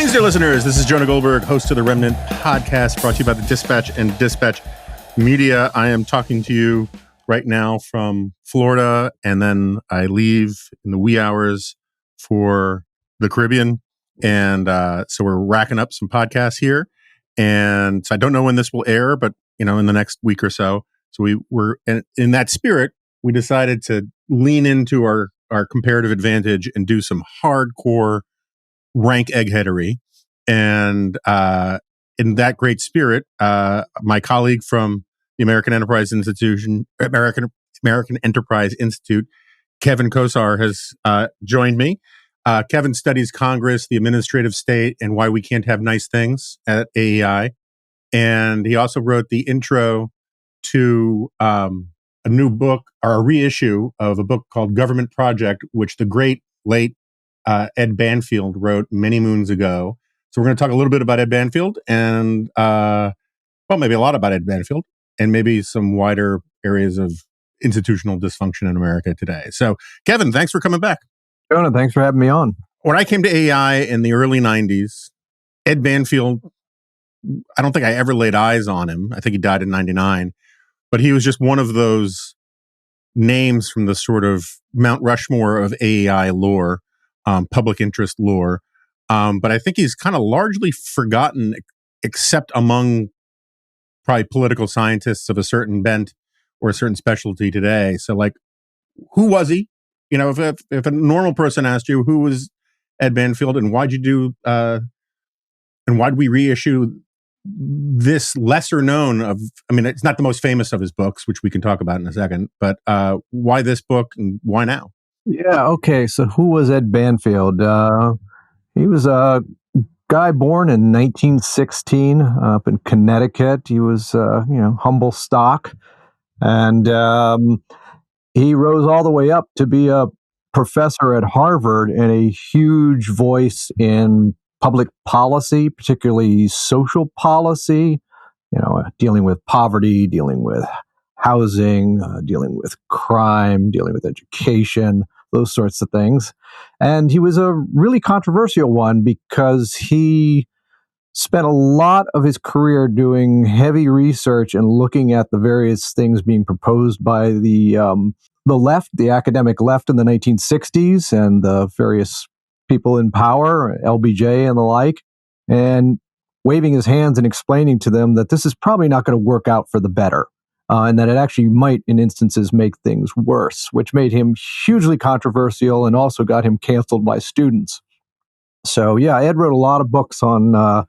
Greetings, dear listeners. This is Jonah Goldberg, host of the Remnant podcast, brought to you by the Dispatch and Dispatch Media. I am talking to you right now from Florida, and then I leave in the wee hours for the Caribbean. And so we're racking up some podcasts here. And so I don't know when this will air, but in the next week or so. So we were in that spirit, we decided to lean into our comparative advantage and do some hardcore rank eggheadery. And in that great spirit, my colleague from the American Enterprise Institute, Kevin Kosar, has joined me. Kevin studies Congress, the administrative state, and why we can't have nice things at AEI. And he also wrote the intro to a new book, or a reissue of a book called Government Project, which the great late Ed Banfield wrote many moons ago. So we're going to talk a little bit about Ed Banfield and, maybe a lot about Ed Banfield and maybe some wider areas of institutional dysfunction in America today. So, Kevin, thanks for coming back. Jonah, thanks for having me on. When I came to AEI in the early 90s, Ed Banfield, I don't think I ever laid eyes on him. I think he died in 99. But he was just one of those names from the sort of Mount Rushmore of AEI lore, public interest lore. But I think he's kind of largely forgotten, except among probably political scientists of a certain bent or a certain specialty today. So, like, who was he? If a normal person asked you, who was Ed Banfield, and why'd you do, and why'd we reissue this lesser known of, it's not the most famous of his books, which we can talk about in a second, but why this book and why now? Yeah, okay. So who was Ed Banfield? He was a guy born in 1916 up in Connecticut. He was, humble stock. And he rose all the way up to be a professor at Harvard and a huge voice in public policy, particularly social policy, dealing with poverty, dealing with housing, dealing with crime, dealing with education, those sorts of things. And he was a really controversial one because he spent a lot of his career doing heavy research and looking at the various things being proposed by the left, the academic left in the 1960s, and the various people in power, LBJ and the like, and waving his hands and explaining to them that this is probably not going to work out for the better, and that it actually might, in instances, make things worse, which made him hugely controversial and also got him canceled by students. So, yeah, Ed wrote a lot of books on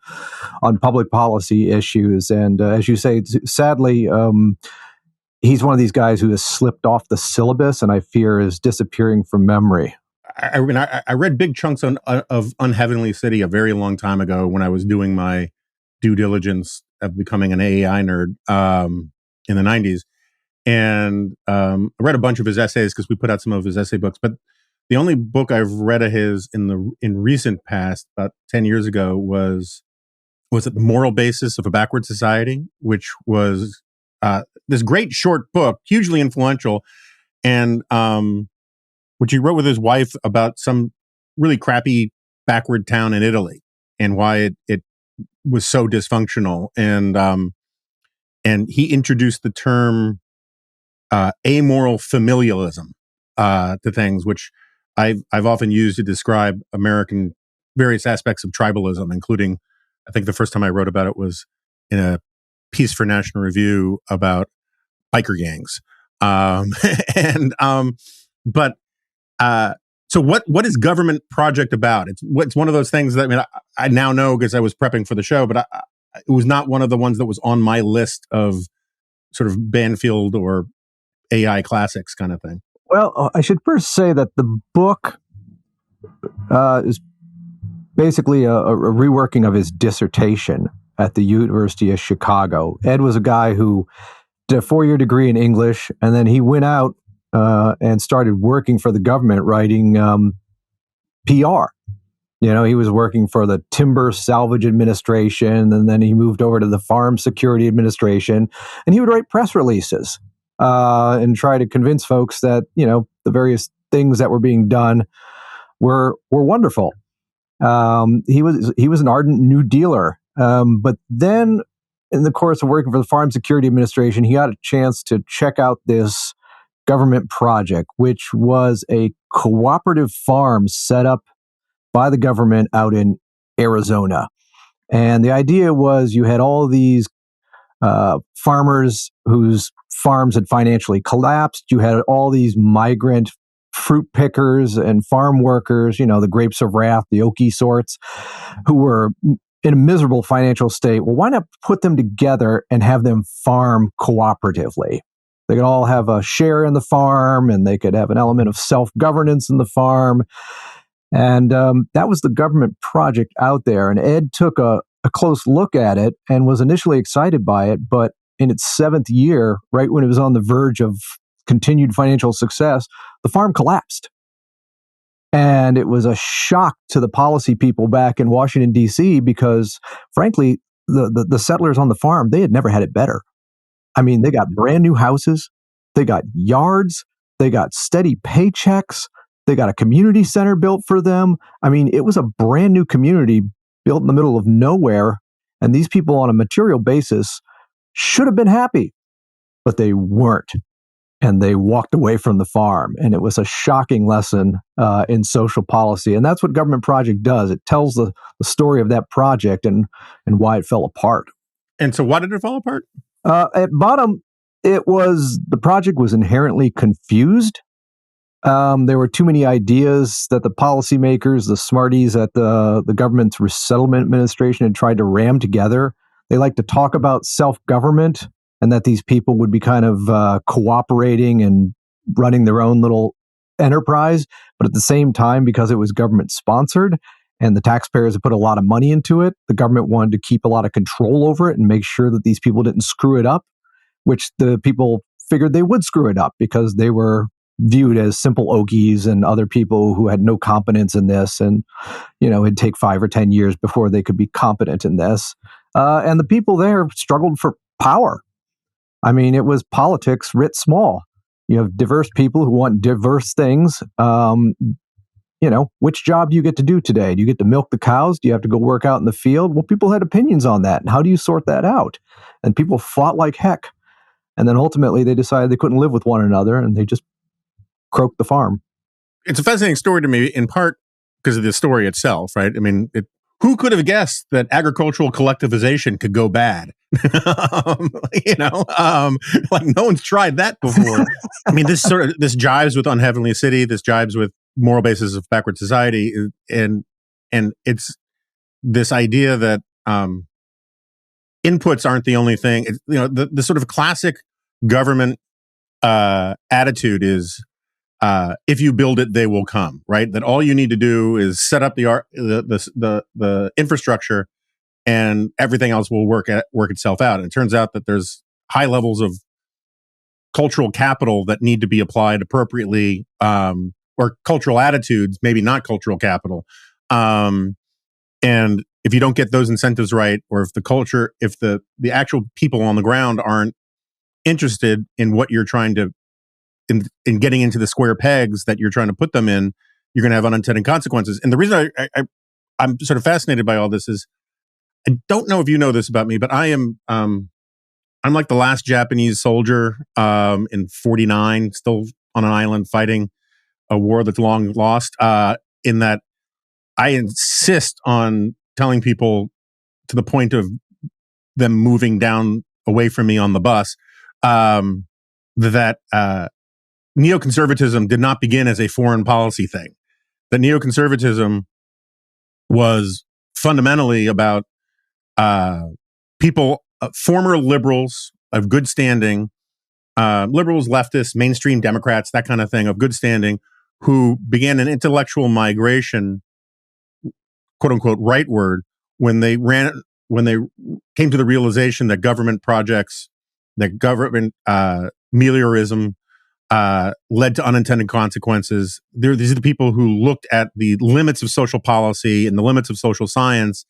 public policy issues, and as you say, sadly, he's one of these guys who has slipped off the syllabus, and I fear is disappearing from memory. I read big chunks of Unheavenly City a very long time ago when I was doing my due diligence of becoming an AEI nerd in the 90s. And I read a bunch of his essays because we put out some of his essay books. But the only book I've read of his in recent past, about 10 years ago, was it The Moral Basis of a Backward Society, which was this great short book, hugely influential, and which he wrote with his wife about some really crappy backward town in Italy and why it was so dysfunctional. And he introduced the term amoral familialism to things, which I've often used to describe American various aspects of tribalism, including, I think the first time I wrote about it was in a piece for National Review about biker gangs. So what is Government Project about? It's one of those things that I now know because I was prepping for the show, but it was not one of the ones that was on my list of sort of Banfield or AI classics kind of thing. Well, I should first say that the book is basically a reworking of his dissertation at the University of Chicago. Ed was a guy who did a 4-year degree in English, and then he went out and started working for the government writing PR. He was working for the Timber Salvage Administration, and then he moved over to the Farm Security Administration, and he would write press releases and try to convince folks that, the various things that were being done were wonderful. He was an ardent New Dealer, but then in the course of working for the Farm Security Administration, he got a chance to check out this government project, which was a cooperative farm set up by the government out in Arizona. And the idea was you had all these farmers whose farms had financially collapsed. You had all these migrant fruit pickers and farm workers, the grapes of wrath, the oaky sorts, who were in a miserable financial state. Well, why not put them together and have them farm cooperatively? They could all have a share in the farm, and they could have an element of self-governance in the farm. And that was the government project out there. And Ed took a close look at it and was initially excited by it. But in its 7th year, right when it was on the verge of continued financial success, the farm collapsed. And it was a shock to the policy people back in Washington, D.C., because, frankly, the settlers on the farm, they had never had it better. I mean, they got brand new houses, they got yards, they got steady paychecks, they got a community center built for them. I mean, it was a brand new community built in the middle of nowhere, and these people on a material basis should have been happy, but they weren't. And they walked away from the farm. And it was a shocking lesson in social policy. And that's what Government Project does. It tells the story of that project and why it fell apart. And so why did it fall apart? At bottom, the project was inherently confused. There were too many ideas that the policymakers, the smarties at the government's resettlement administration had tried to ram together. They like to talk about self-government, and that these people would be kind of cooperating and running their own little enterprise. But at the same time, because it was government sponsored and the taxpayers had put a lot of money into it, the government wanted to keep a lot of control over it and make sure that these people didn't screw it up, which the people figured they would screw it up because they were viewed as simple okies and other people who had no competence in this. And, it'd take 5 or 10 years before they could be competent in this. And the people there struggled for power. I mean, it was politics writ small. You have diverse people who want diverse things. Which job do you get to do today? Do you get to milk the cows? Do you have to go work out in the field? Well, people had opinions on that. And how do you sort that out? And people fought like heck. And then ultimately they decided they couldn't live with one another, and they just croaked the farm. It's a fascinating story to me, in part because of the story itself, right? I mean, who could have guessed that agricultural collectivization could go bad? Like no one's tried that before. I mean, this jives with Unheavenly City. This jives with moral basis of backward society, and it's this idea that inputs aren't the only thing. The sort of classic government attitude is, if you build it, they will come. Right? That all you need to do is set up the infrastructure, and everything else will work itself out. And it turns out that there's high levels of cultural capital that need to be applied appropriately, or cultural attitudes, maybe not cultural capital. And if you don't get those incentives right, or if the actual people on the ground aren't interested in what you're trying to, in getting into the square pegs that you're trying to put them in, you're going to have unintended consequences. And the reason I'm sort of fascinated by all this is, I don't know if you know this about me, but I'm like the last Japanese soldier in 1949, still on an island fighting a war that's long lost, in that I insist on telling people, to the point of them moving down away from me on the bus, that neoconservatism did not begin as a foreign policy thing. That neoconservatism was fundamentally about people, former liberals of good standing, liberals, leftists, mainstream Democrats, that kind of thing, of good standing, who began an intellectual migration, quote unquote, rightward, when they came to the realization that government projects, that government meliorism led to unintended consequences. These are the people who looked at the limits of social policy and the limits of social science,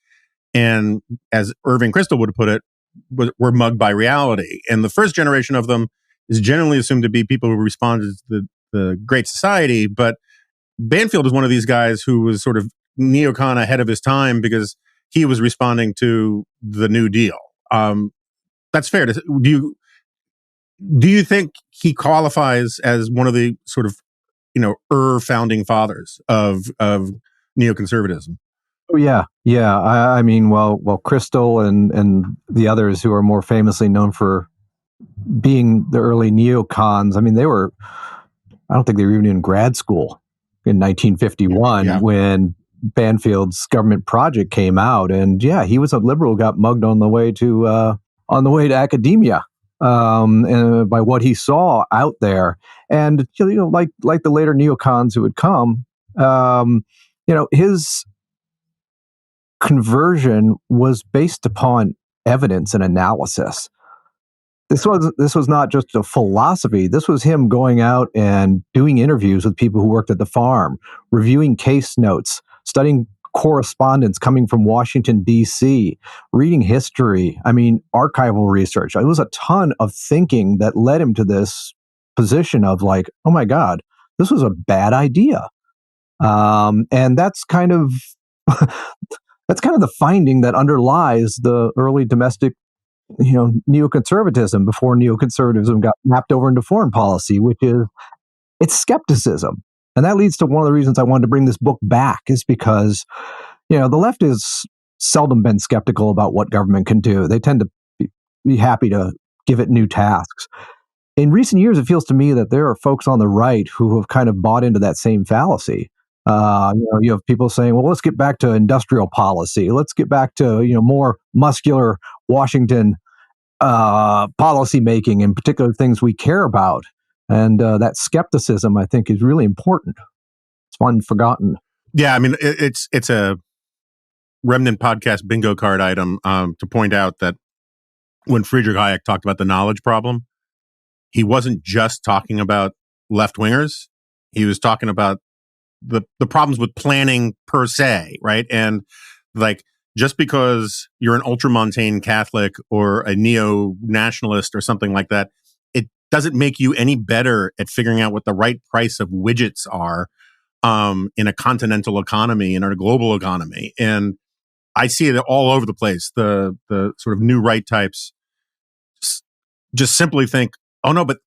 and, as Irving Kristol would put it, were mugged by reality. And the first generation of them is generally assumed to be people who responded to the Great Society. But Banfield is one of these guys who was sort of neocon ahead of his time because he was responding to the New Deal. That's fair. Do you think he qualifies as one of the sort of founding fathers of neoconservatism? Oh yeah. I mean, well, Crystal and the others who are more famously known for being the early neocons. I mean, they were. I don't think they were even in grad school in 1951 when Banfield's government project came out, and he was a liberal, got mugged on the way to academia. And by what he saw out there, and like the later neocons who would come, his conversion was based upon evidence and analysis. This was not just a philosophy. This was him going out and doing interviews with people who worked at the farm, reviewing case notes, studying correspondence coming from Washington, D.C., reading history. I mean, archival research. It was a ton of thinking that led him to this position of like, oh my God, this was a bad idea. And that's kind of the finding that underlies the early domestic neoconservatism before neoconservatism got mapped over into foreign policy, which is it's skepticism. And that leads to one of the reasons I wanted to bring this book back is because, the left has seldom been skeptical about what government can do. They tend to be happy to give it new tasks. In recent years, it feels to me that there are folks on the right who have kind of bought into that same fallacy. You have people saying, well, let's get back to industrial policy. Let's get back to, more muscular Washington policy making, in particular things we care about. And that skepticism, I think, is really important. It's one forgotten. Yeah, I mean, it's a Remnant podcast bingo card item to point out that when Friedrich Hayek talked about the knowledge problem, he wasn't just talking about left-wingers. He was talking about the problems with planning per se, right? And like, just because you're an ultramontane Catholic or a neo-nationalist or something like that, it doesn't make you any better at figuring out what the right price of widgets are in a continental economy, in our global economy. And I see it all over the place. The sort of new right types just simply think, oh no, but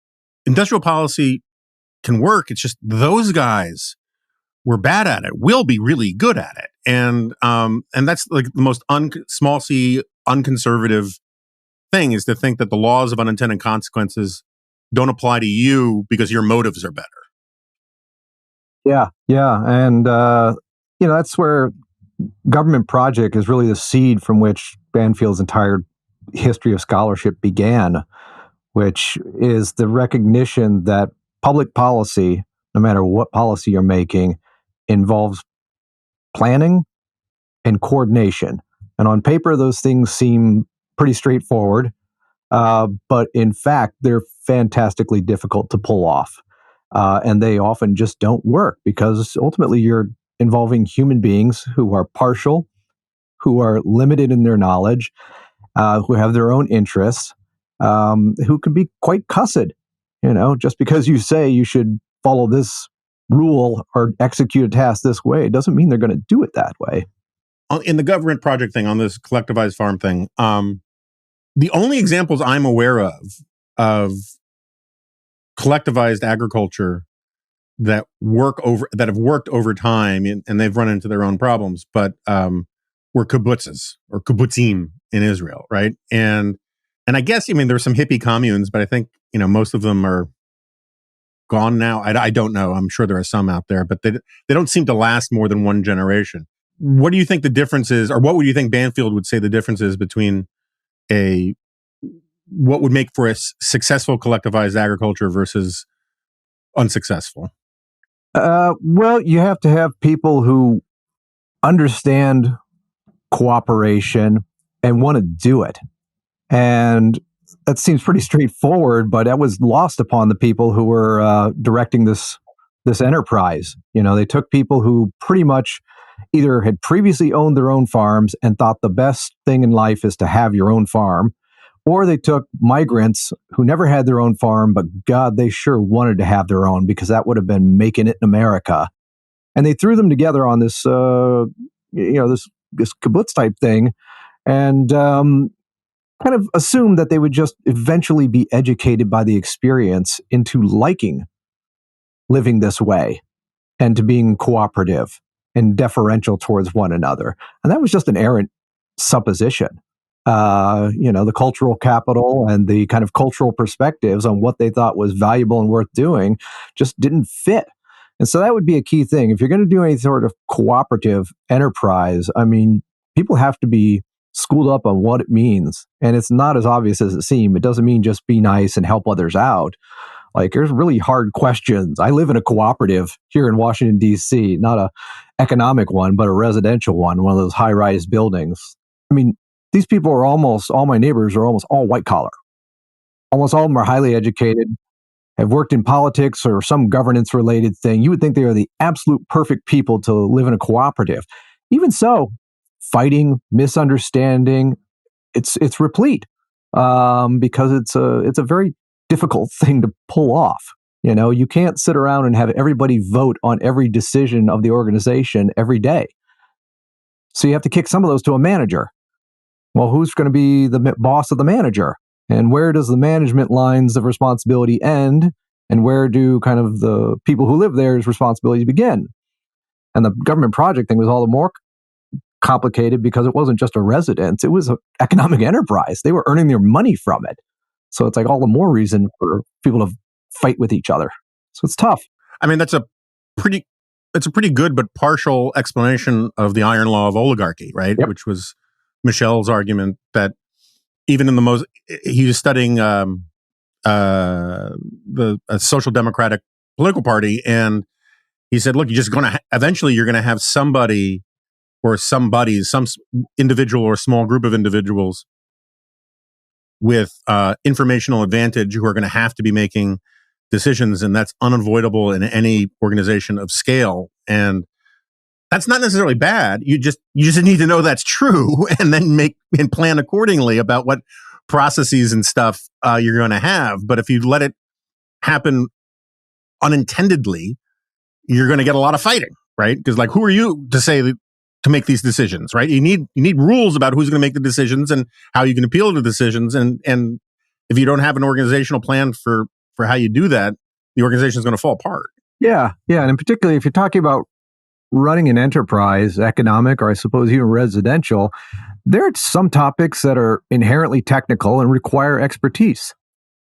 industrial policy can work. It's just those guys were bad at it. We'll be really good at it. And that's like the most small c unconservative thing, is to think that the laws of unintended consequences don't apply to you because your motives are better. Yeah. And, that's where government project is really the seed from which Banfield's entire history of scholarship began, which is the recognition that public policy, no matter what policy you're making, involves planning and coordination. And on paper, those things seem pretty straightforward, but in fact, they're fantastically difficult to pull off. And they often just don't work because ultimately you're involving human beings who are partial, who are limited in their knowledge, who have their own interests, who can be quite cussed. Just because you say you should follow this rule or execute a task this way doesn't mean they're going to do it that way. In the government project thing, on this collectivized farm thing, the only examples I'm aware of collectivized agriculture that have worked over time, and they've run into their own problems, but were kibbutzes or kibbutzim in Israel, right? And I guess, I mean, there's some hippie communes, but I think most of them are gone now. I don't know. I'm sure there are some out there, but they don't seem to last more than one generation. What do you think the difference is, or what would you think Banfield would say the difference is between what would make for a successful collectivized agriculture versus unsuccessful? Well, you have to have people who understand cooperation and want to do it. And that seems pretty straightforward, but that was lost upon the people who were directing this enterprise. They took people who pretty much either had previously owned their own farms and thought the best thing in life is to have your own farm, or they took migrants who never had their own farm, but God, they sure wanted to have their own because that would have been making it in America. And they threw them together on this, this kibbutz type thing, and kind of assumed that they would just eventually be educated by the experience into liking living this way and to being cooperative and deferential towards one another. And that was just an errant supposition. The cultural capital and the kind of cultural perspectives on what they thought was valuable and worth doing just didn't fit. And so that would be a key thing. If you're going to do any sort of cooperative enterprise, I mean, people have to be schooled up on what it means. And it's not as obvious as it seems. It doesn't mean just be nice and help others out. Like, there's really hard questions. I live in a cooperative here in Washington, D.C., not a economic one, but a residential one of those high-rise buildings. I mean, these people are all my neighbors are almost all white collar. Almost all of them are highly educated, have worked in politics or some governance-related thing. You would think they are the absolute perfect people to live in a cooperative. Even so, fighting, misunderstanding, it's replete because it's a very difficult thing to pull off. You can't sit around and have everybody vote on every decision of the organization every day. So you have to kick some of those to a manager. Well, who's going to be the boss of the manager? And where does the management lines of responsibility end? And where do kind of the people who live there's responsibilities begin? And the government project thing was all the more complicated because it wasn't just a residence. It was an economic enterprise. They were earning their money from it. So it's like all the more reason for people to fight with each other. So it's tough. I mean, that's a pretty good but partial explanation of the iron law of oligarchy, right? Yep. Which was Michel's argument that even in he was studying the social democratic political party, and he said, look, eventually you're going to have somebody or somebodies, some individual or small group of individuals with informational advantage who are going to have to be making decisions, and that's unavoidable in any organization of scale. And that's not necessarily bad. You just need to know that's true, and then make and plan accordingly about what processes and stuff you're going to have. But if you let it happen unintendedly, you're going to get a lot of fighting, right? Because who are you to say to make these decisions, right? You need rules about who's going to make the decisions and how you can appeal to the decisions. And if you don't have an organizational plan for how you do that, the organization is going to fall apart. Yeah. And in particular, if you're talking about running an enterprise, economic, or I suppose even residential, there are some topics that are inherently technical and require expertise.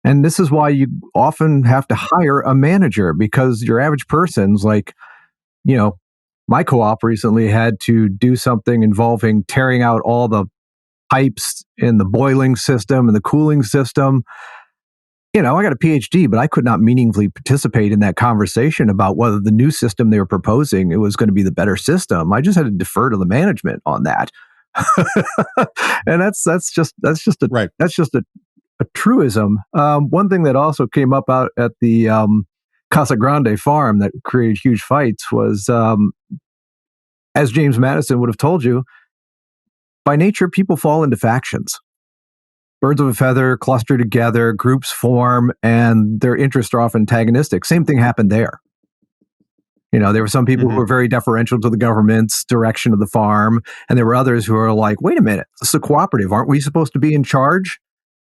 And this is why you often have to hire a manager, because your average person's like, my co-op recently had to do something involving tearing out all the pipes in the boiling system and the cooling system. I got a PhD, but I could not meaningfully participate in that conversation about whether the new system they were proposing, it was going to be the better system. I just had to defer to the management on that. And that's just a truism. One thing that also came up out at the Casa Grande farm that created huge fights was, as James Madison would have told you, by nature, people fall into factions. Birds of a feather cluster together, groups form, and their interests are often antagonistic. Same thing happened there. There were some people who were very deferential to the government's direction of the farm, and there were others who are like, wait a minute, this is a cooperative. Aren't we supposed to be in charge?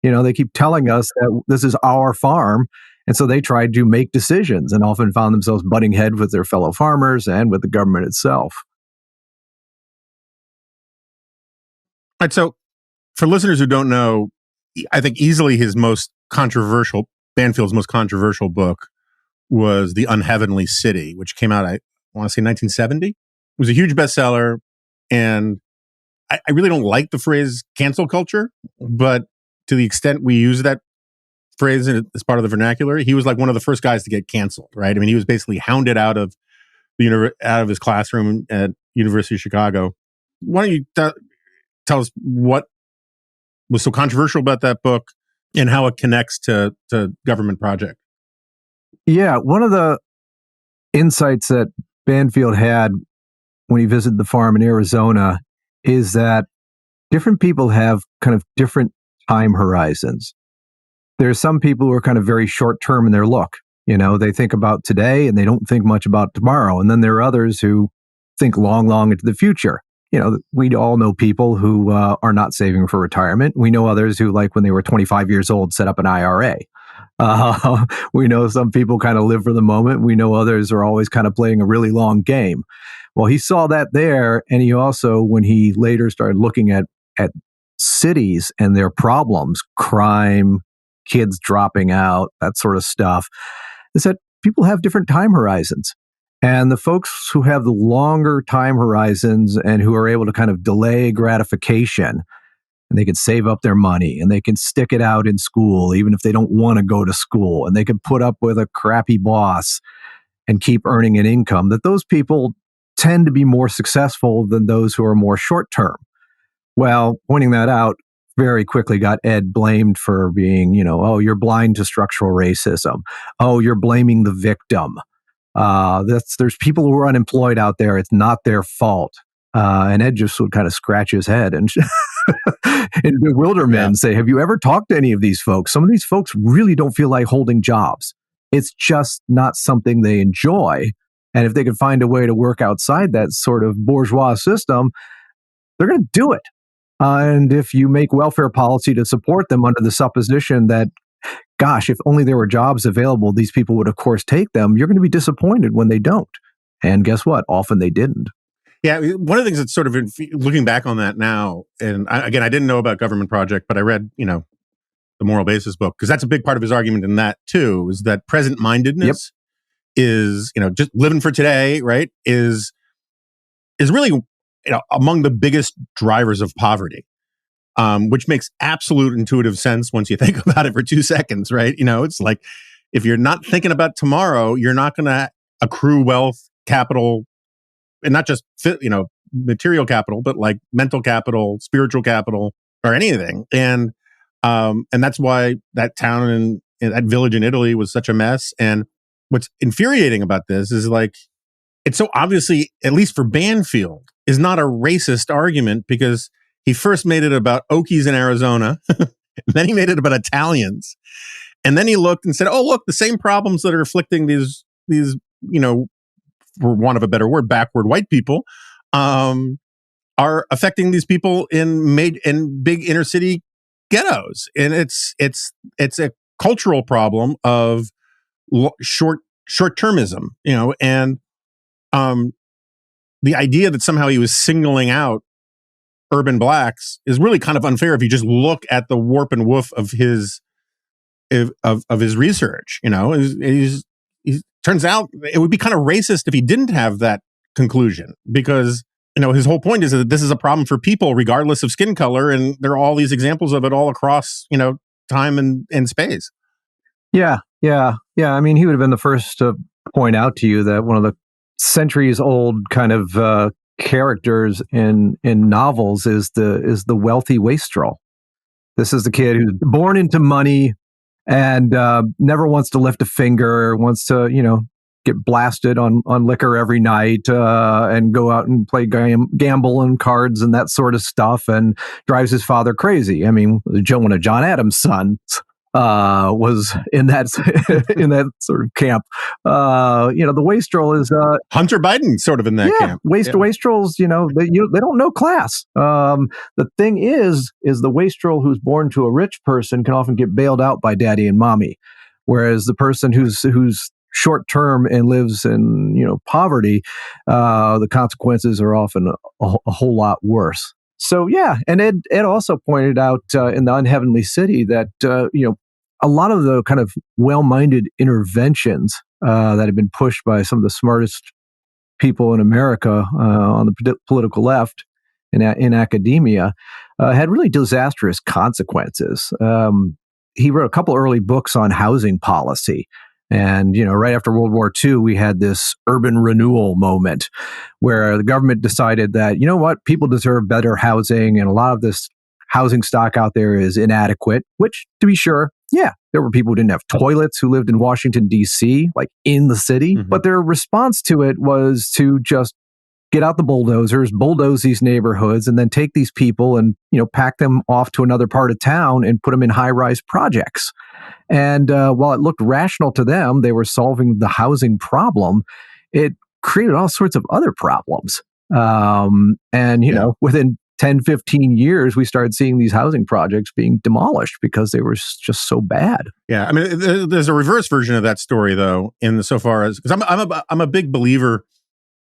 They keep telling us that this is our farm. And so they tried to make decisions and often found themselves butting heads with their fellow farmers and with the government itself. All right, so for listeners who don't know, I think easily Banfield's most controversial book was The Unheavenly City, which came out, I want to say 1970. It was a huge bestseller, and I really don't like the phrase cancel culture, but to the extent we use that phrase as part of the vernacular, he was like one of the first guys to get canceled, right? I mean, he was basically hounded out of his classroom at University of Chicago. Why don't you tell us what was so controversial about that book and how it connects to government project? Yeah, one of the insights that Banfield had when he visited the farm in Arizona is that different people have kind of different time horizons. There are some people who are kind of very short term in their look. They think about today and they don't think much about tomorrow. And then there are others who think long, long into the future. We all know people who are not saving for retirement. We know others who, like when they were 25 years old, set up an IRA. We know some people kind of live for the moment. We know others are always kind of playing a really long game. Well, he saw that there. And he also, when he later started looking at cities and their problems, crime, kids dropping out, that sort of stuff, is that people have different time horizons. And the folks who have the longer time horizons and who are able to kind of delay gratification, and they can save up their money and they can stick it out in school, even if they don't want to go to school, and they can put up with a crappy boss and keep earning an income, that those people tend to be more successful than those who are more short term. Well, pointing that out very quickly got Ed blamed for being, oh, you're blind to structural racism. Oh, you're blaming the victim. There's people who are unemployed out there. It's not their fault. And Ed just would kind of scratch his head and in bewilderment and say, have you ever talked to any of these folks? Some of these folks really don't feel like holding jobs. It's just not something they enjoy. And if they can find a way to work outside that sort of bourgeois system, they're going to do it. And if you make welfare policy to support them under the supposition that, gosh, if only there were jobs available, these people would, of course, take them, you're going to be disappointed when they don't. And guess what? Often they didn't. Yeah, one of the things that's sort of looking back on that now, and I didn't know about Government Project, but I read, the Moral Basis book, because that's a big part of his argument in that too, is that present-mindedness is, just living for today, right, is really, among the biggest drivers of poverty, which makes absolute intuitive sense once you think about it for 2 seconds, right? It's like, if you're not thinking about tomorrow, you're not going to accrue wealth, capital, and not just material capital, but like mental capital, spiritual capital, or anything. And that's why that town and that village in Italy was such a mess. And what's infuriating about this is, like, it's so obviously, at least for Banfield, is not a racist argument, because he first made it about Okies in Arizona, then he made it about Italians, and then he looked and said, "Oh, look, the same problems that are afflicting these for want of a better word, backward white people, are affecting these people in big inner city ghettos." And it's a cultural problem of short-termism, and the idea that somehow he was singling out urban blacks is really kind of unfair if you just look at the warp and woof of his research. He turns out it would be kind of racist if he didn't have that conclusion, because his whole point is that this is a problem for people regardless of skin color, and there are all these examples of it all across time and space. Yeah. I mean, he would have been the first to point out to you that one of the centuries old kind of characters in novels is the wealthy wastrel. This is the kid who's born into money and never wants to lift a finger, wants to get blasted on liquor every night and go out and play gamble and cards and that sort of stuff, and drives his father crazy. I mean, one of John Adams' sons was in that sort of camp. The wastrel is Hunter Biden, sort of in that camp. Wastrels, they don't know class. The thing is the wastrel who's born to a rich person can often get bailed out by daddy and mommy, whereas the person who's short term and lives in poverty, the consequences are often a whole lot worse. So yeah, and Ed also pointed out in the Unheavenly City that a lot of the kind of well-minded interventions that have been pushed by some of the smartest people in America on the political left in academia had really disastrous consequences. He wrote a couple early books on housing policy. And, right after World War II, we had this urban renewal moment where the government decided that, people deserve better housing, and a lot of this housing stock out there is inadequate, which, to be sure, yeah, there were people who didn't have toilets who lived in Washington, D.C., like in the city. Mm-hmm. But their response to it was to just get out the bulldozers, bulldoze these neighborhoods, and then take these people and, pack them off to another part of town and put them in high-rise projects. And while it looked rational to them, they were solving the housing problem. It created all sorts of other problems. And, within 10, 15 years, we started seeing these housing projects being demolished because they were just so bad. Yeah. I mean, there's a reverse version of that story, though, in so far as, because I'm a big believer,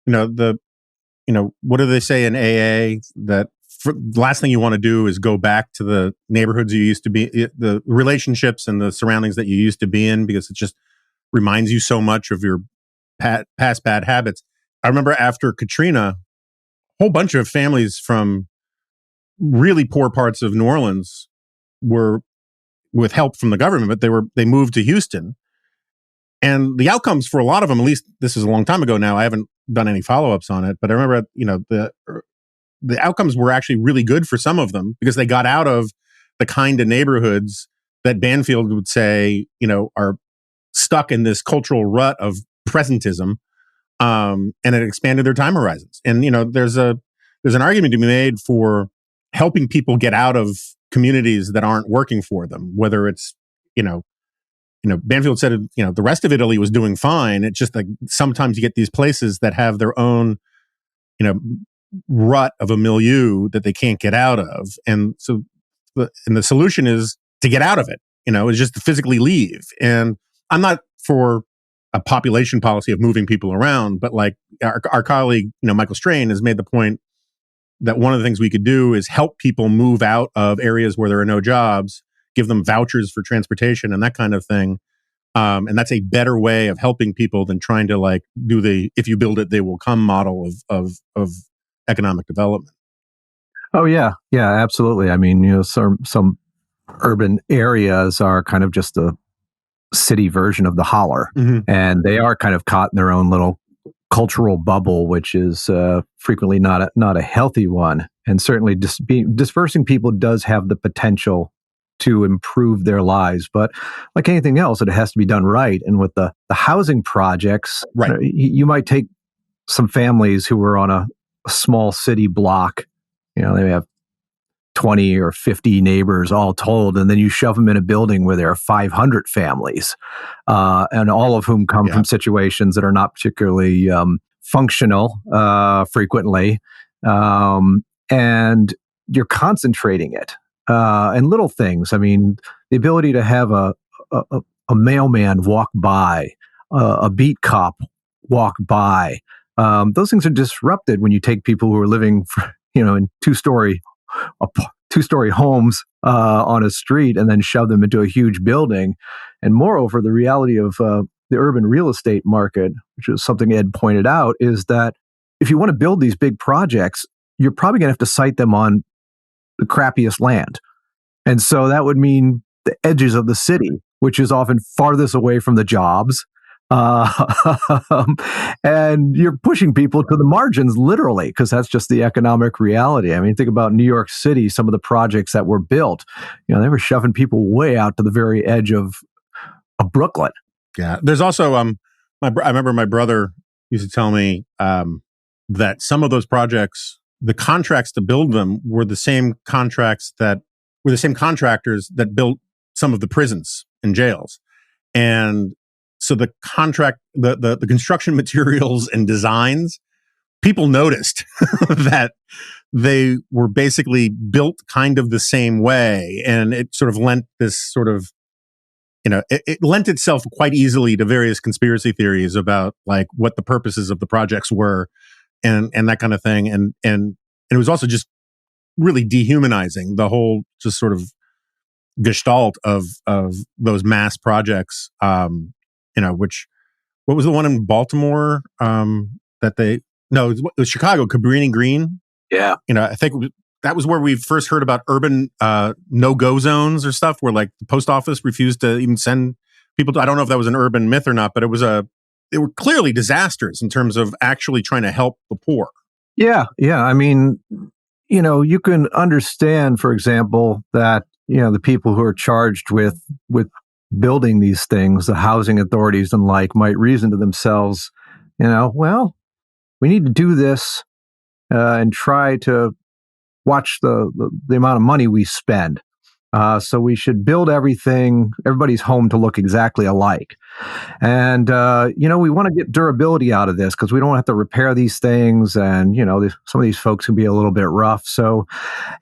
what do they say in AA? That the last thing you want to do is go back to the neighborhoods you used to be, the relationships and the surroundings that you used to be in, because it just reminds you so much of your past bad habits. I remember after Katrina, a whole bunch of families from really poor parts of New Orleans were, with help from the government, but they moved to Houston. And the outcomes for a lot of them, at least this is a long time ago now, I haven't done any follow-ups on it, but I remember, the outcomes were actually really good for some of them because they got out of the kind of neighborhoods that Banfield would say, are stuck in this cultural rut of presentism, and it expanded their time horizons. And there's an argument to be made for helping people get out of communities that aren't working for them, whether it's Banfield said the rest of Italy was doing fine. It's just like sometimes you get these places that have their own rut of a milieu that they can't get out of, and so the solution is to get out of it. Is just to physically leave. And I'm not for a population policy of moving people around, but like our colleague, Michael Strain, has made the point that one of the things we could do is help people move out of areas where there are no jobs, give them vouchers for transportation and that kind of thing. And that's a better way of helping people than trying to do the if you build it, they will come model of economic development. Oh yeah, absolutely. I mean, some urban areas are kind of just a city version of the holler, and they are kind of caught in their own little cultural bubble, which is frequently not a healthy one. And certainly, dispersing people does have the potential to improve their lives, but like anything else, it has to be done right. And with the housing projects, right, you might take some families who were on a small city block, they have 20 or 50 neighbors all told, and then you shove them in a building where there are 500 families, and all of whom come from situations that are not particularly functional frequently, and you're concentrating it. And little things. I mean, the ability to have a mailman walk by, a beat cop walk by. Those things are disrupted when you take people who are living, in two-story homes on a street and then shove them into a huge building. And moreover, the reality of the urban real estate market, which is something Ed pointed out, is that if you want to build these big projects, you're probably going to have to site them on the crappiest land. And so that would mean the edges of the city, which is often farthest away from the jobs. And you're pushing people to the margins, literally, because that's just the economic reality. I mean, think about New York City, some of the projects that were built, they were shoving people way out to the very edge of Brooklyn. Yeah. There's also, I remember my brother used to tell me that some of those projects, the contracts to build them were the same contractors that built some of the prisons and jails. And so the construction materials and designs, people noticed that they were basically built kind of the same way. And it sort of lent this sort of, it lent itself quite easily to various conspiracy theories about like what the purposes of the projects were and that kind of thing. And it was also just really dehumanizing, the whole just sort of gestalt of those mass projects, which, what was the one in Baltimore it was Chicago, Cabrini Green. Yeah. I think that was where we first heard about urban no-go zones or stuff where like the post office refused to even send people to, I don't know if that was an urban myth or not, but they were clearly disasters in terms of actually trying to help the poor. Yeah. I mean, you can understand, for example, that, the people who are charged with building these things, the housing authorities and like, might reason to themselves, well, we need to do this and try to watch the amount of money we spend. So we should build everybody's home to look exactly alike. And, we want to get durability out of this because we don't have to repair these things. And, some of these folks can be a little bit rough. So,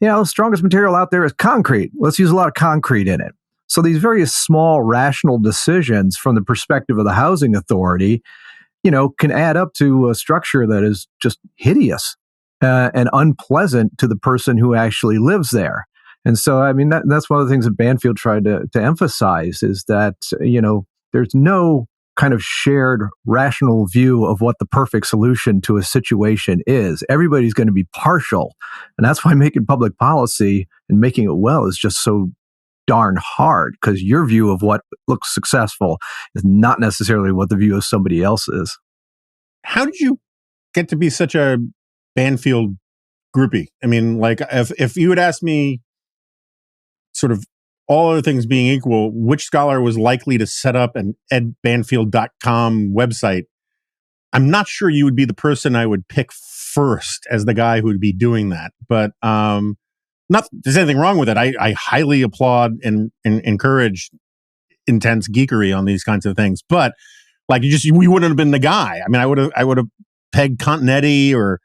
the strongest material out there is concrete. Let's use a lot of concrete in it. So these very small rational decisions from the perspective of the housing authority, can add up to a structure that is just hideous and unpleasant to the person who actually lives there. And so, that's one of the things that Banfield tried to emphasize is that, there's no kind of shared rational view of what the perfect solution to a situation is. Everybody's going to be partial. And that's why making public policy and making it well is just so darn hard, because your view of what looks successful is not necessarily what the view of somebody else is. How did you get to be such a Banfield groupie? I mean, like, if you had asked me, sort of all other things being equal, which scholar was likely to set up an edbanfield.com website, I'm not sure you would be the person I would pick first as the guy who would be doing that. But not there's anything wrong with it. I highly applaud and encourage intense geekery on these kinds of things. But like, we wouldn't have been the guy. I mean, I would have pegged Continetti or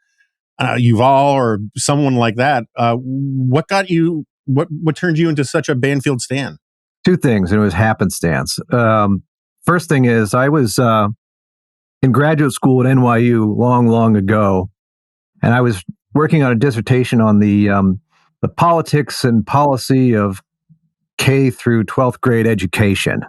Yuval or someone like that. What got you? What turned you into such a Banfield stan? Two things, and it was happenstance. First thing is, I was in graduate school at NYU long, long ago, and I was working on a dissertation on the politics and policy of K through 12th grade education,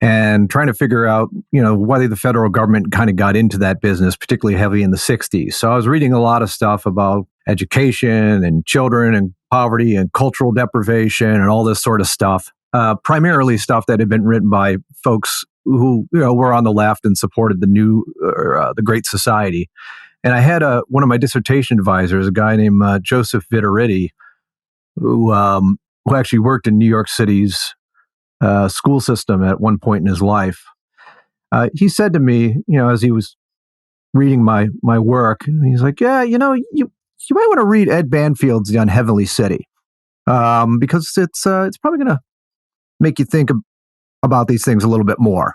and trying to figure out, whether the federal government kind of got into that business, particularly heavy in the 60s. So I was reading a lot of stuff about education and children and poverty and cultural deprivation and all this sort of stuff, primarily stuff that had been written by folks who, were on the left and supported the Great Society. And I had one of my dissertation advisors, a guy named Joseph Vitariti, who actually worked in New York City's school system at one point in his life. He said to me, as he was reading my work, he's like, "Yeah, you might want to read Ed Banfield's The Unheavenly City, because it's probably going to make you think about these things a little bit more."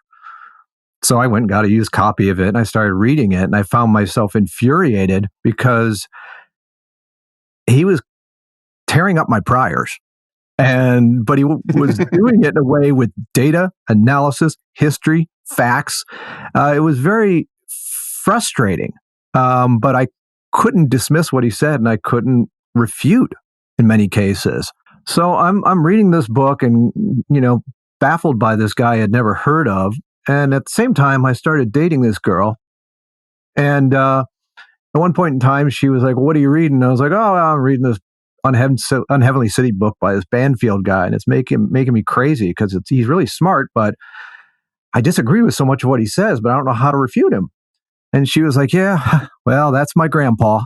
So I went and got a used copy of it, and I started reading it, and I found myself infuriated because he was tearing up my priors. But he was doing it in a way with data, analysis, history, facts. It was very frustrating, but I couldn't dismiss what he said, and I couldn't refute in many cases. So I'm reading this book and, baffled by this guy I'd never heard of. And at the same time, I started dating this girl. And at one point in time, she was like, "Well, what are you reading?" And I was like, "Oh, well, I'm reading this Unheavenly City book by this Banfield guy, and it's making me crazy because he's really smart, but I disagree with so much of what he says, but I don't know how to refute him." And she was like, "Yeah, well, that's my grandpa."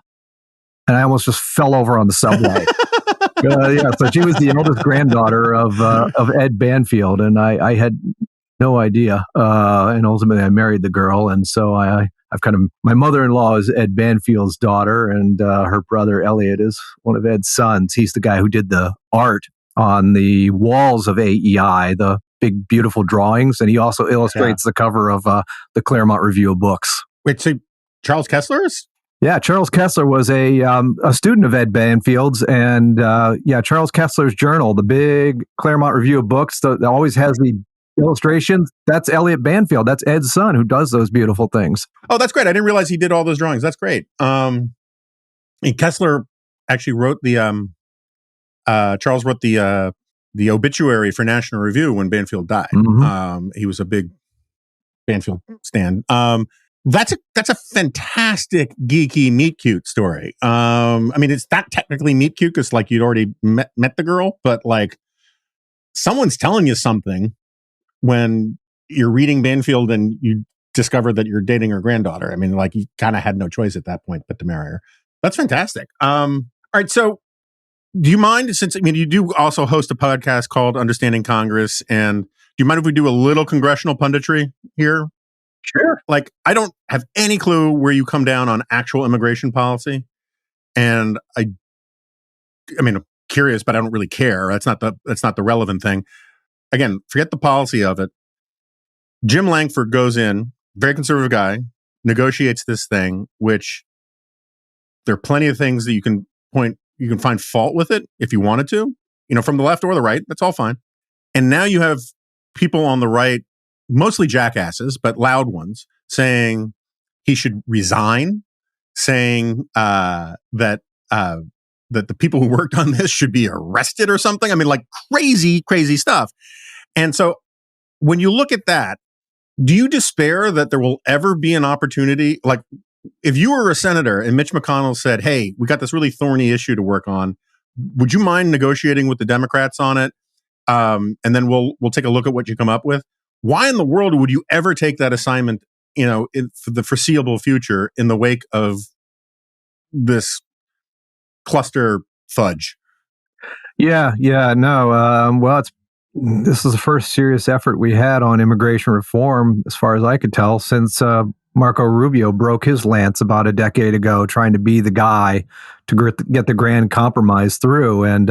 And I almost just fell over on the subway. So she was the eldest granddaughter of Ed Banfield, and I had no idea. And ultimately, I married the girl, and so I've my mother-in-law is Ed Banfield's daughter, and her brother Elliot is one of Ed's sons. He's the guy who did the art on the walls of AEI, the big, beautiful drawings, and he also illustrates the cover of the Claremont Review of Books. Wait, so Charles Kessler's? Yeah, Charles Kessler was a student of Ed Banfield's, and Charles Kessler's journal, the big Claremont Review of Books, that always has the illustrations. That's Elliot Banfield. That's Ed's son who does those beautiful things. Oh, that's great. I didn't realize he did all those drawings. That's great. And Kessler actually wrote Charles wrote the obituary for National Review when Banfield died. Mm-hmm. He was a big Banfield stan. That's a fantastic geeky meet cute story. I mean, it's not technically meet cute because like you'd already met the girl, but like someone's telling you something when you're reading Banfield and you discover that you're dating her granddaughter. I mean, like you kind of had no choice at that point but to marry her. That's fantastic. All right, so do you mind, since you do also host a podcast called Understanding Congress, and do you mind if we do a little congressional punditry here? Sure. Like, I don't have any clue where you come down on actual immigration policy. And I mean, curious, but I don't really care. That's not the relevant thing. Again, forget the policy of it. Jim Langford goes in, very conservative guy, negotiates this thing, which there are plenty of things that you can find fault with it if you wanted to, from the left or the right. That's all fine. And now you have people on the right, mostly jackasses, but loud ones, saying he should resign, saying that the people who worked on this should be arrested or something. I mean, like crazy, crazy stuff. And so when you look at that, do you despair that there will ever be an opportunity? Like, if you were a senator and Mitch McConnell said, hey, we got this really thorny issue to work on, would you mind negotiating with the Democrats on it? And then we'll take a look at what you come up with. Why in the world would you ever take that assignment, for the foreseeable future in the wake of this cluster fudge? Yeah, no. Well, this is the first serious effort we had on immigration reform, as far as I could tell, since Marco Rubio broke his lance about a decade ago, trying to be the guy to get the grand compromise through. And,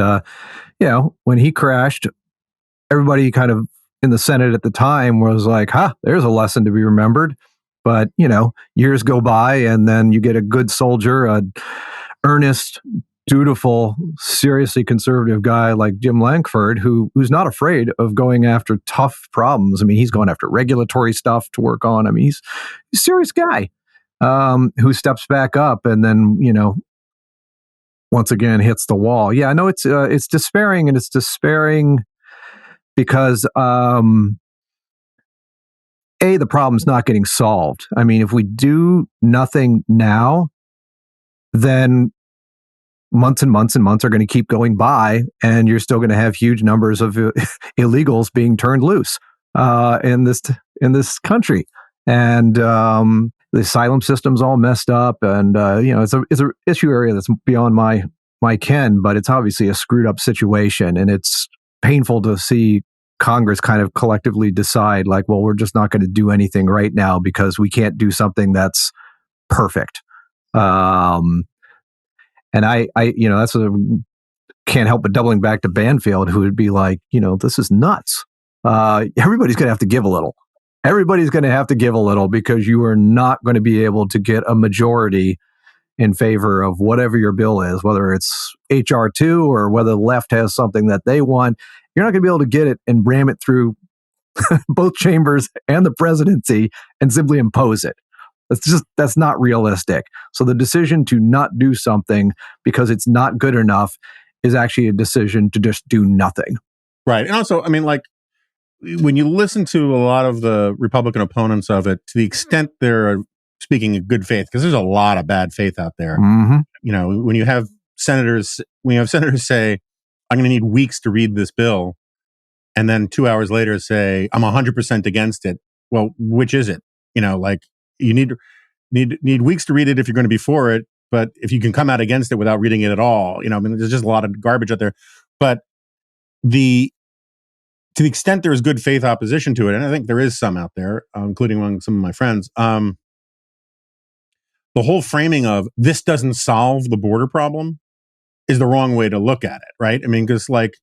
when he crashed, everybody kind of in the Senate at the time was like, there's a lesson to be remembered. But, years go by and then you get a good soldier, an earnest, dutiful, seriously conservative guy like Jim Langford, who's not afraid of going after tough problems. I mean, he's going after regulatory stuff to work on. I mean, he's a serious guy who steps back up and then, once again hits the wall. Yeah, I know it's despairing, and it's despairing because the problem's not getting solved. I mean, if we do nothing now, then months and months and months are going to keep going by, and you're still going to have huge numbers of illegals being turned loose in this country, and the asylum system's all messed up, and it's an issue area that's beyond my ken, but it's obviously a screwed up situation, and it's painful to see Congress kind of collectively decide, like, well, we're just not going to do anything right now because we can't do something that's perfect. And I that's can't help but doubling back to Banfield, who would be like, this is nuts. Everybody's going to have to give a little. Everybody's going to have to give a little, because you are not going to be able to get a majority in favor of whatever your bill is, whether it's HR2 or whether the left has something that they want. You're not going to be able to get it and ram it through both chambers and the presidency and simply impose it. That's not realistic. So the decision to not do something because it's not good enough is actually a decision to just do nothing. Right. And also, I mean, like, when you listen to a lot of the Republican opponents of it, to the extent they're speaking in good faith, because there's a lot of bad faith out there. Mm-hmm. When you have senators say, I'm going to need weeks to read this bill, and then 2 hours later say, I'm 100% against it. Well, which is it? You need weeks to read it if you're going to be for it, but if you can come out against it without reading it at all, there's just a lot of garbage out there. But to the extent there is good faith opposition to it, and I think there is some out there, including among some of my friends, the whole framing of this doesn't solve the border problem is the wrong way to look at it, right? I mean, because like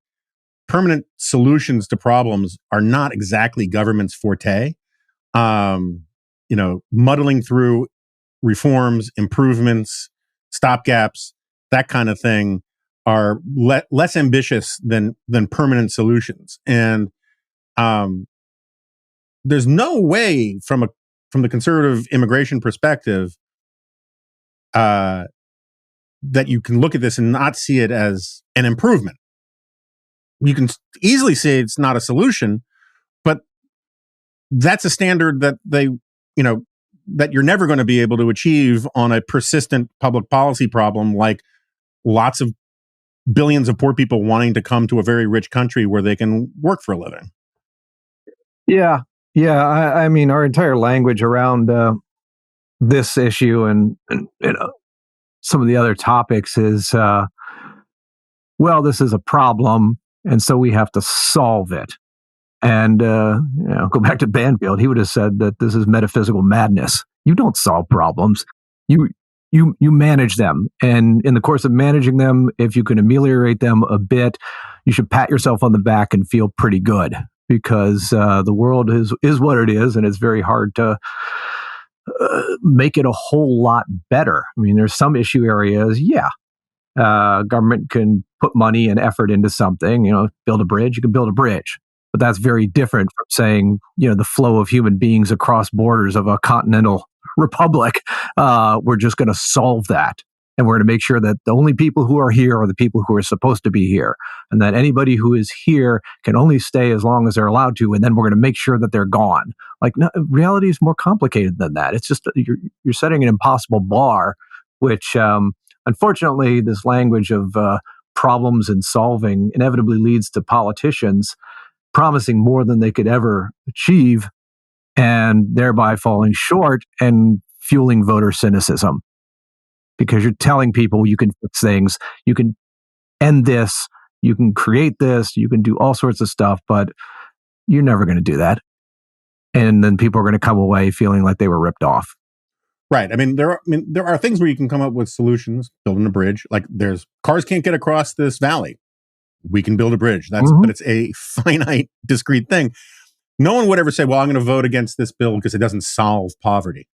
permanent solutions to problems are not exactly government's forte. Muddling through reforms, improvements, stopgaps, that kind of thing are less ambitious than permanent solutions. And there's no way from the conservative immigration perspective that you can look at this and not see it as an improvement. You can easily say it's not a solution, but that's a standard that that you're never going to be able to achieve on a persistent public policy problem, like lots of billions of poor people wanting to come to a very rich country where they can work for a living. Yeah. I mean, our entire language around this issue and some of the other topics is, this is a problem, and so we have to solve it. And go back to Banfield, he would have said that this is metaphysical madness. You don't solve problems. You you manage them. And in the course of managing them, if you can ameliorate them a bit, you should pat yourself on the back and feel pretty good, because the world is what it is, and it's very hard to make it a whole lot better. I mean, there's some issue areas, government can put money and effort into something, build a bridge, you can build a bridge. But that's very different from saying, the flow of human beings across borders of a continental republic. We're just going to solve that. And we're going to make sure that the only people who are here are the people who are supposed to be here. And that anybody who is here can only stay as long as they're allowed to. And then we're going to make sure that they're gone. Like, no, reality is more complicated than that. It's just, you're setting an impossible bar, which, unfortunately, this language of problems and solving inevitably leads to politicians promising more than they could ever achieve, and thereby falling short and fueling voter cynicism. Because you're telling people you can fix things, you can end this, you can create this, you can do all sorts of stuff, but you're never going to do that. And then people are going to come away feeling like they were ripped off. Right. I mean, there are things where you can come up with solutions, building a bridge. Like, there's cars can't get across this valley. We can build a bridge. But it's a finite, discrete thing. No one would ever say, well, I'm going to vote against this bill because it doesn't solve poverty.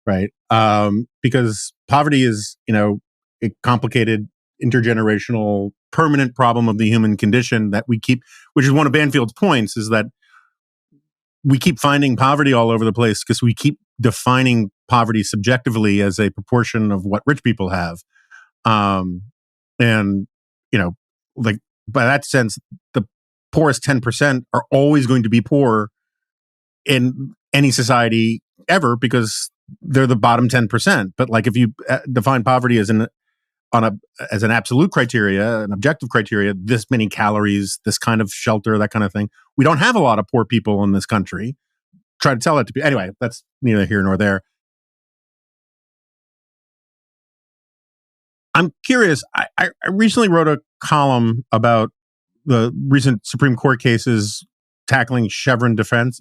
Right. Because poverty is, a complicated, intergenerational, permanent problem of the human condition that we keep, which is one of Banfield's points, is that we keep finding poverty all over the place because we keep defining poverty subjectively as a proportion of what rich people have. And, like, by that sense, the poorest 10% are always going to be poor in any society ever because they're the bottom 10%. But like, if you define poverty as an absolute criteria, an objective criteria, this many calories, this kind of shelter, that kind of thing, we don't have a lot of poor people in this country. Try to tell it to be. Anyway, that's neither here nor there. I'm curious. I recently wrote a column about the recent Supreme Court cases tackling Chevron deference.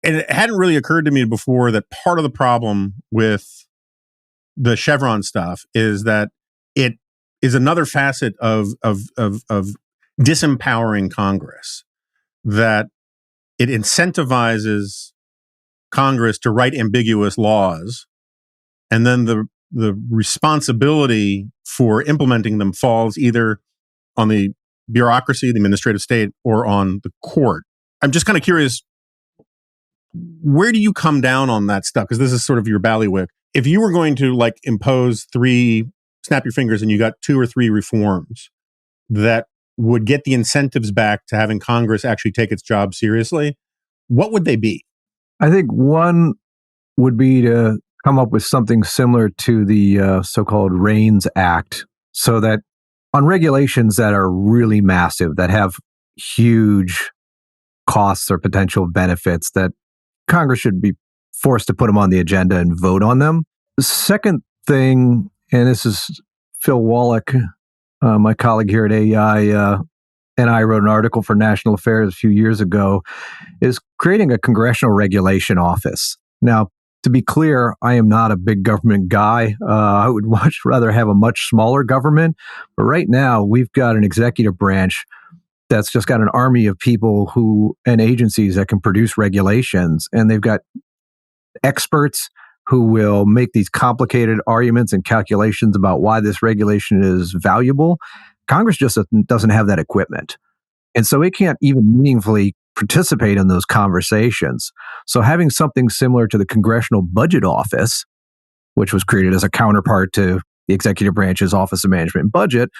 And it hadn't really occurred to me before that part of the problem with the Chevron stuff is that it is another facet of disempowering Congress, that it incentivizes Congress to write ambiguous laws, and then the responsibility for implementing them falls either on the bureaucracy, the administrative state, or on the court. I'm just kind of curious, where do you come down on that stuff? Because this is sort of your ballywick. If you were going to impose snap your fingers and you got 2 or 3 reforms that would get the incentives back to having Congress actually take its job seriously, what would they be? I think one would be to come up with something similar to the so-called REINS Act, so that on regulations that are really massive, that have huge costs or potential benefits, that Congress should be forced to put them on the agenda and vote on them. The second thing, and this is Phil Wallach, my colleague here at AEI, and I wrote an article for National Affairs a few years ago, is creating a Congressional Regulation Office. Now, to be clear, I am not a big government guy. I would much rather have a much smaller government. But right now, we've got an executive branch that's just got an army of people and agencies that can produce regulations. And they've got experts who will make these complicated arguments and calculations about why this regulation is valuable. Congress just doesn't have that equipment. And so it can't even meaningfully participate in those conversations. So having something similar to the Congressional Budget Office, which was created as a counterpart to the executive branch's Office of Management and Budget,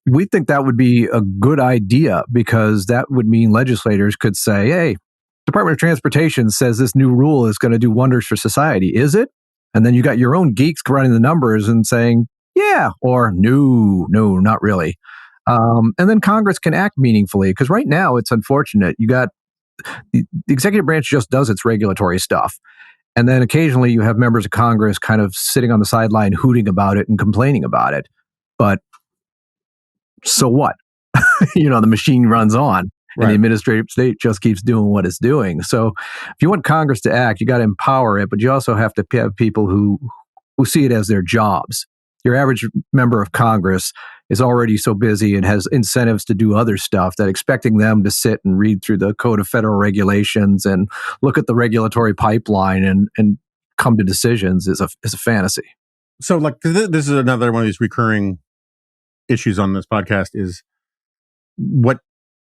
we think that would be a good idea, because that would mean legislators could say, hey, Department of Transportation says this new rule is going to do wonders for society. Is it? And then you got your own geeks running the numbers and saying, yeah, or no, not really. And then Congress can act meaningfully, because right now it's unfortunate. You got the executive branch just does its regulatory stuff. And then occasionally you have members of Congress kind of sitting on the sideline hooting about it and complaining about it. But so what? The machine runs on. And the Right. administrative state just keeps doing what it's doing. So if you want Congress to act, you got to empower it, but you also have to have people who see it as their jobs. Your average member of Congress is already so busy and has incentives to do other stuff that expecting them to sit and read through the Code of Federal Regulations and look at the regulatory pipeline and come to decisions is a fantasy. So, like, this is another one of these recurring issues on this podcast is what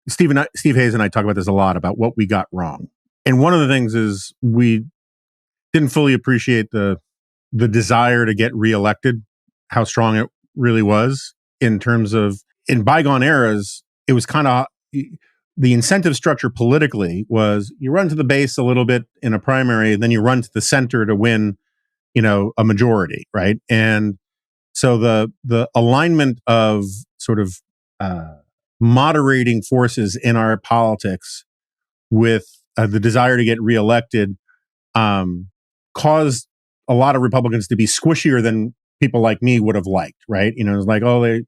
Steve Hayes and I talk about this a lot about what we got wrong. And one of the things is we didn't fully appreciate the desire to get reelected, how strong it really was in terms of in bygone eras. It was kind of the incentive structure politically was you run to the base a little bit in a primary, and then you run to the center to win, a majority, right? And so the alignment of sort of moderating forces in our politics with the desire to get reelected caused a lot of Republicans to be squishier than people like me would have liked, right? It's like, oh,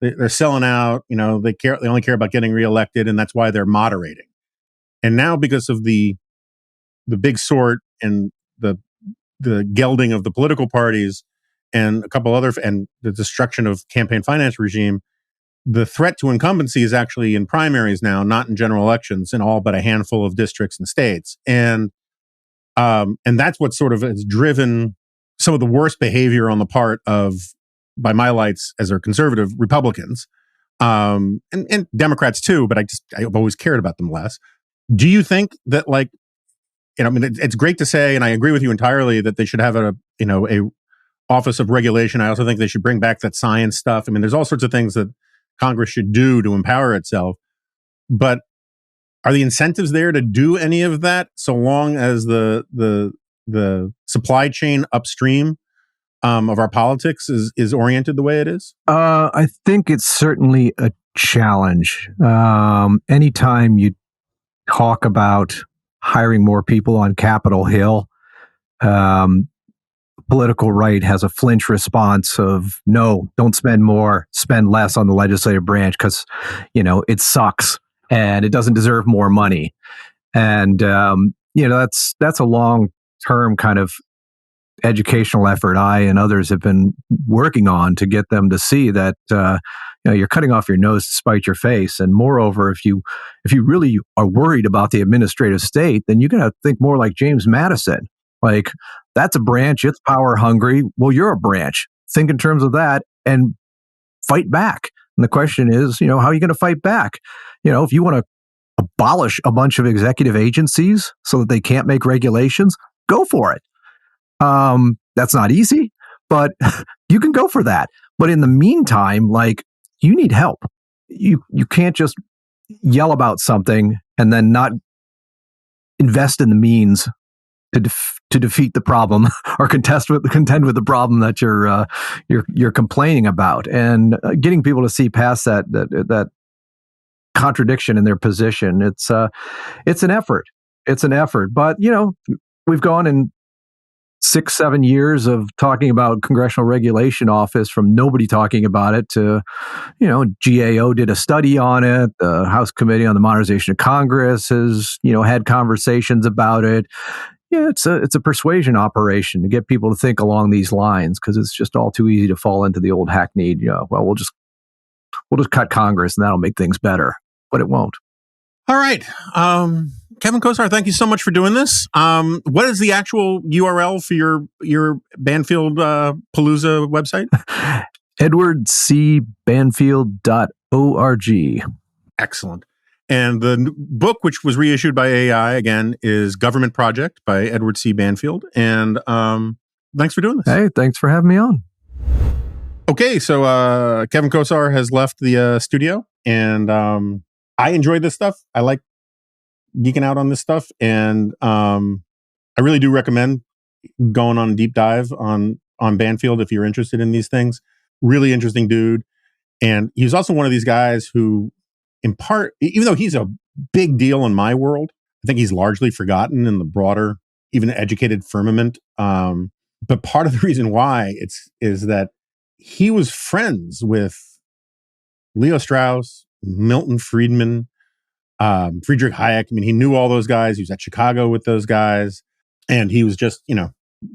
they're selling out, they only care about getting reelected, and that's why they're moderating. And now, because of the big sort and the gelding of the political parties and a couple other, and the destruction of campaign finance regime, the threat to incumbency is actually in primaries now, not in general elections, in all but a handful of districts and states. And that's what sort of has driven some of the worst behavior on the part of, by my lights, as are conservative Republicans, and Democrats too, but I've always cared about them less. Do you think that, it's great to say, and I agree with you entirely, that they should have a office of regulation. I also think they should bring back that science stuff. There's all sorts of things that Congress should do to empower itself. But are the incentives there to do any of that, so long as the supply chain upstream of our politics is oriented the way it is? I think it's certainly a challenge. Anytime you talk about hiring more people on Capitol Hill, political right has a flinch response of, no, don't spend more, spend less on the legislative branch because, it sucks and it doesn't deserve more money. And, that's a long-term kind of educational effort I and others have been working on to get them to see that, you're cutting off your nose to spite your face. And moreover, if you really are worried about the administrative state, then you're going to think more like James Madison. Like, that's a branch, it's power hungry. Well, you're a branch. Think in terms of that and fight back. And the question is, how are you going to fight back? If you want to abolish a bunch of executive agencies so that they can't make regulations, go for it. That's not easy, but you can go for that. But in the meantime, you need help. You can't just yell about something and then not invest in the means to defeat the problem or contend with the problem that you're complaining about, and getting people to see past that contradiction in their position. It's an effort. It's an effort, but we've gone in 6-7 years of talking about Congressional Regulation Office, from nobody talking about it to, GAO did a study on it. The House Committee on the Modernization of Congress has, had conversations about it. Yeah, it's a persuasion operation to get people to think along these lines, because it's just all too easy to fall into the old hackneyed, well, we'll just cut Congress and that'll make things better, but it won't. All right. Kevin Kosar, thank you so much for doing this. What is the actual URL for your Banfield Palooza website? edwardcbanfield.org. Excellent. And the book, which was reissued by AI again, is Government Project by Edward C. Banfield. And thanks for doing this. Hey, thanks for having me on. Okay, so Kevin Kosar has left the studio, and I enjoyed this stuff. I like geeking out on this stuff, and I really do recommend going on a deep dive on Banfield if you're interested in these things. Really interesting dude. And he was also one of these guys who, in part, even though he's a big deal in my world, I think he's largely forgotten in the broader, even educated firmament. But part of the reason why is that he was friends with Leo Strauss, Milton Friedman, Friedrich Hayek. I mean, he knew all those guys. He was at Chicago with those guys, and he was just,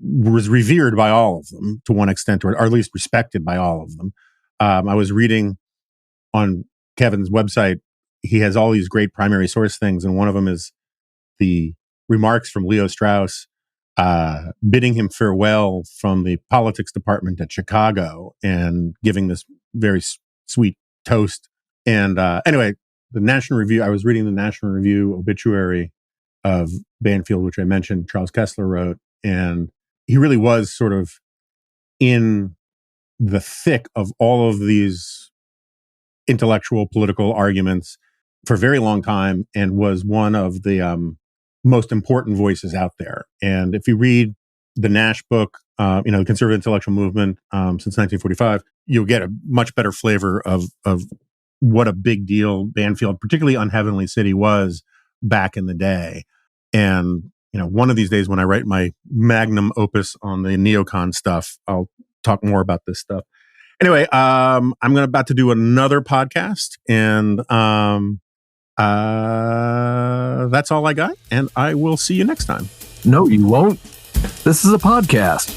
was revered by all of them to one extent, or at least respected by all of them. I was reading on Kevin's website, he has all these great primary source things, and one of them is the remarks from Leo Strauss bidding him farewell from the politics department at Chicago and giving this very sweet toast. And anyway, the National Review, I was reading the National Review obituary of Banfield, which I mentioned, Charles Kessler wrote, and he really was sort of in the thick of all of these intellectual political arguments for a very long time, and was one of the most important voices out there. And if you read the Nash book, the Conservative Intellectual Movement since 1945, you'll get a much better flavor of what a big deal Banfield, particularly Unheavenly City, was back in the day. And one of these days when I write my magnum opus on the neocon stuff, I'll talk more about this stuff. Anyway, I'm about to do another podcast, and that's all I got. And I will see you next time. No, you won't. This is a podcast.